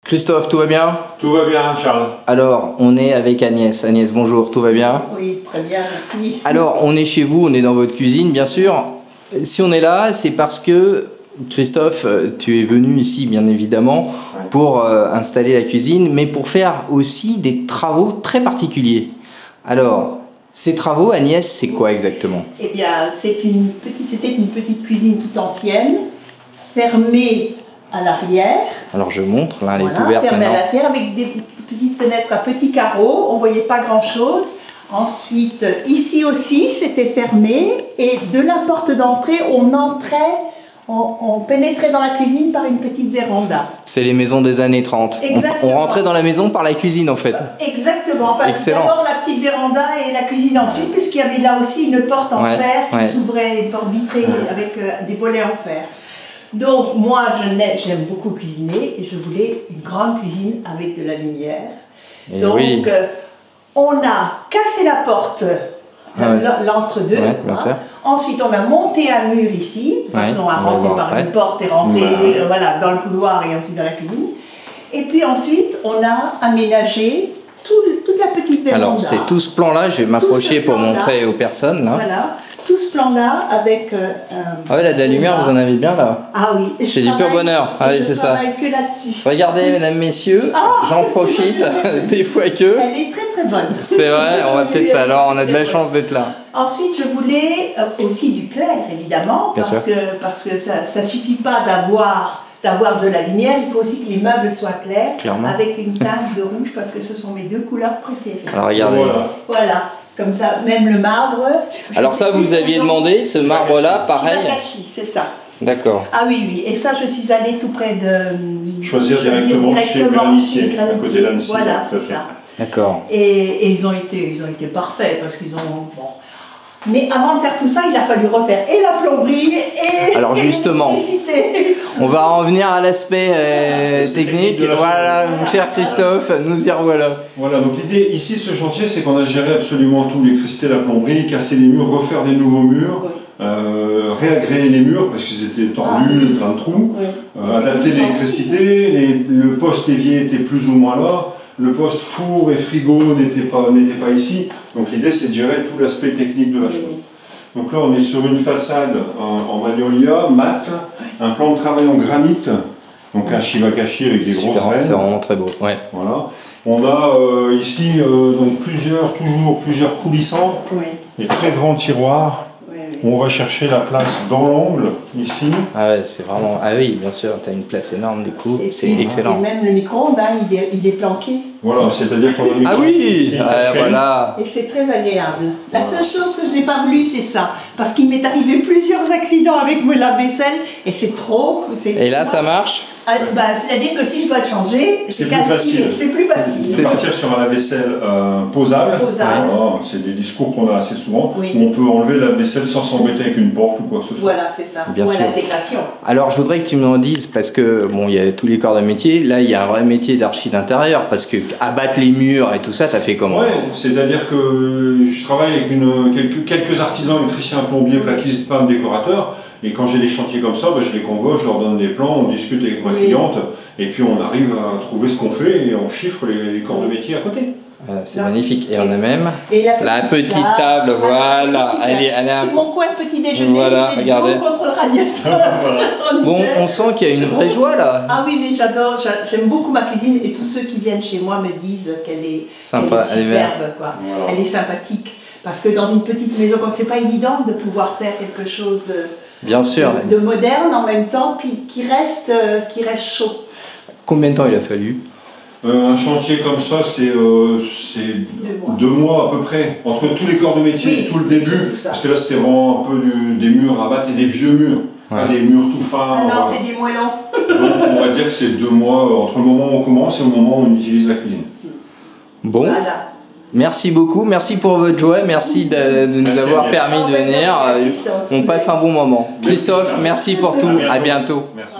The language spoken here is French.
Christophe, tout va bien? Tout va bien, Charles. Alors, on est avec Agnès. Agnès, bonjour, tout va bien? Oui, très bien, merci. Alors, on est chez vous, on est dans votre cuisine, bien sûr. Si on est là, c'est parce que, Christophe, tu es venu ici, bien évidemment, pour installer la cuisine, mais pour faire aussi des travaux très particuliers. Alors, ces travaux, Agnès, c'est quoi exactement? Eh bien, c'était une petite cuisine toute ancienne, fermée à l'arrière. Alors, je montre, là, elle Voilà, est ouverte fermée maintenant. à l'arrière avec des petites fenêtres à petits carreaux, on ne voyait pas grand-chose. Ensuite, ici aussi, c'était fermé, et de la porte d'entrée, on entrait, on pénétrait dans la cuisine par une petite véranda. C'est les maisons des années 30. On rentrait dans la maison par la cuisine, en fait. Exactement. Enfin, excellent. D'abord la petite véranda et la cuisine ensuite, puisqu'il y avait là aussi une porte en fer qui s'ouvrait, une porte vitrée avec des volets en fer. Donc moi, j'aime beaucoup cuisiner et je voulais une grande cuisine avec de la lumière. Et donc oui. on a cassé la porte, l'entre-deux. Ensuite, on a monté un mur ici, de façon à rentrer par une porte et rentrer voilà, dans le couloir et ensuite dans la cuisine. Et puis ensuite, on a aménagé toute la petite véranda. Alors, c'est tout ce plan-là, je vais m'approcher pour montrer aux personnes. Là. Voilà, tout ce plan-là avec... ah ouais, là, de la lumière, vous en avez bien là. Ah oui. C'est du pur bonheur. Ah oui, c'est ça. Je travaille que là-dessus. Regardez, mesdames, messieurs, j'en profite des fois que... Elle est très très bonne. C'est vrai, on va peut-être... Alors, on a de la chance d'être là. Ensuite, je voulais aussi du clair, évidemment, parce que ça suffit pas d'avoir de la lumière, il faut aussi que les meubles soient clairs, avec une teinte de rouge, parce que ce sont mes deux couleurs préférées. Alors, regardez. Voilà. Comme ça, même le marbre. Alors ça, vous aviez demandé, ce marbre-là, pareil. C'est ça. D'accord. Ah oui, oui. Et ça, je suis allée tout près de... Choisir directement chez Granitier, à côté d'Annecy. Voilà, c'est ça. D'accord. Et ils ont été parfaits, parce qu'ils ont... Bon. Mais avant de faire tout ça, il a fallu refaire et la plomberie et alors justement, l'électricité. On va en venir à l'aspect technique. Voilà, mon cher Christophe, nous y revoilà. Voilà, donc l'idée ici de ce chantier, c'est qu'on a géré absolument tout, l'électricité, la plomberie, casser les murs, refaire des nouveaux murs, réagréer les murs parce qu'ils étaient tordus, plein de trous, adapter l'électricité, le poste évier était plus ou moins là. Le poste four et frigo n'était pas ici, donc l'idée c'est de gérer tout l'aspect technique de la chose. Donc là on est sur une façade en magnolia, mat, un plan de travail en granit, donc un shivakashi avec des grosses veines. C'est vraiment très beau. Ouais. Voilà. On a ici donc plusieurs coulissants, des très grands tiroirs. On va chercher la place dans l'angle, ici. Ah ouais, c'est vraiment... Ah oui, bien sûr, tu as une place énorme du coup, c'est excellent. Et même le micro-ondes, il est planqué. Voilà, c'est-à-dire qu'on a le ah oui, voilà. Et c'est très agréable. La seule chose que je n'ai pas voulu, c'est ça. Parce qu'il m'est arrivé plusieurs accidents avec mon lave-vaisselle, et c'est trop... Et là, ça marche? C'est-à-dire que si je dois le changer, c'est plus facile. C'est plus facile. C'est partir sur un lave-vaisselle posable. C'est des discours qu'on a assez souvent. Où on peut enlever la vaisselle sans s'embêter avec une porte ou quoi que ce soit. Voilà, c'est ça. Bien sûr. L'intégration. Alors, je voudrais que tu me dises, parce que bon, il y a tous les corps de métier. Là, il y a un vrai métier d'archi d'intérieur, parce que abattre les murs et tout ça, t'as fait comment? Ouais, c'est-à-dire que je travaille avec quelques artisans, électriciens, plombiers, plaquistes, peintres, décorateurs. Et quand j'ai des chantiers comme ça, je les convoque, je leur donne des plans, on discute avec ma cliente, et puis on arrive à trouver ce qu'on fait et on chiffre les corps de métier à côté. C'est magnifique. Et on a même la petite table, voilà. C'est mon coin petit déjeuner, voilà, regardez. contre le radiateur. Bon, on sent qu'il y a une vraie joie là. Ah oui, mais j'aime beaucoup ma cuisine et tous ceux qui viennent chez moi me disent qu'elle est sympa, superbe, quoi. Voilà. Elle est sympathique. Parce que dans une petite maison, c'est pas évident de pouvoir faire quelque chose bien sûr, de moderne en même temps, puis qui reste chaud. Combien de temps il a fallu? Un chantier comme ça, c'est 2 mois à peu près, entre tous les corps de métier, tout le début, parce que là c'était vraiment un peu des murs à battre et des vieux murs, pas des murs tout fins. Ah non, c'est des moellons. Donc on va dire que c'est 2 mois entre le moment où on commence et le moment où on utilise la cuisine. Bon. Voilà. Merci beaucoup, merci pour votre joie, merci de nous avoir permis de venir. On passe un bon moment. Christophe, merci pour tout, à bientôt. Merci.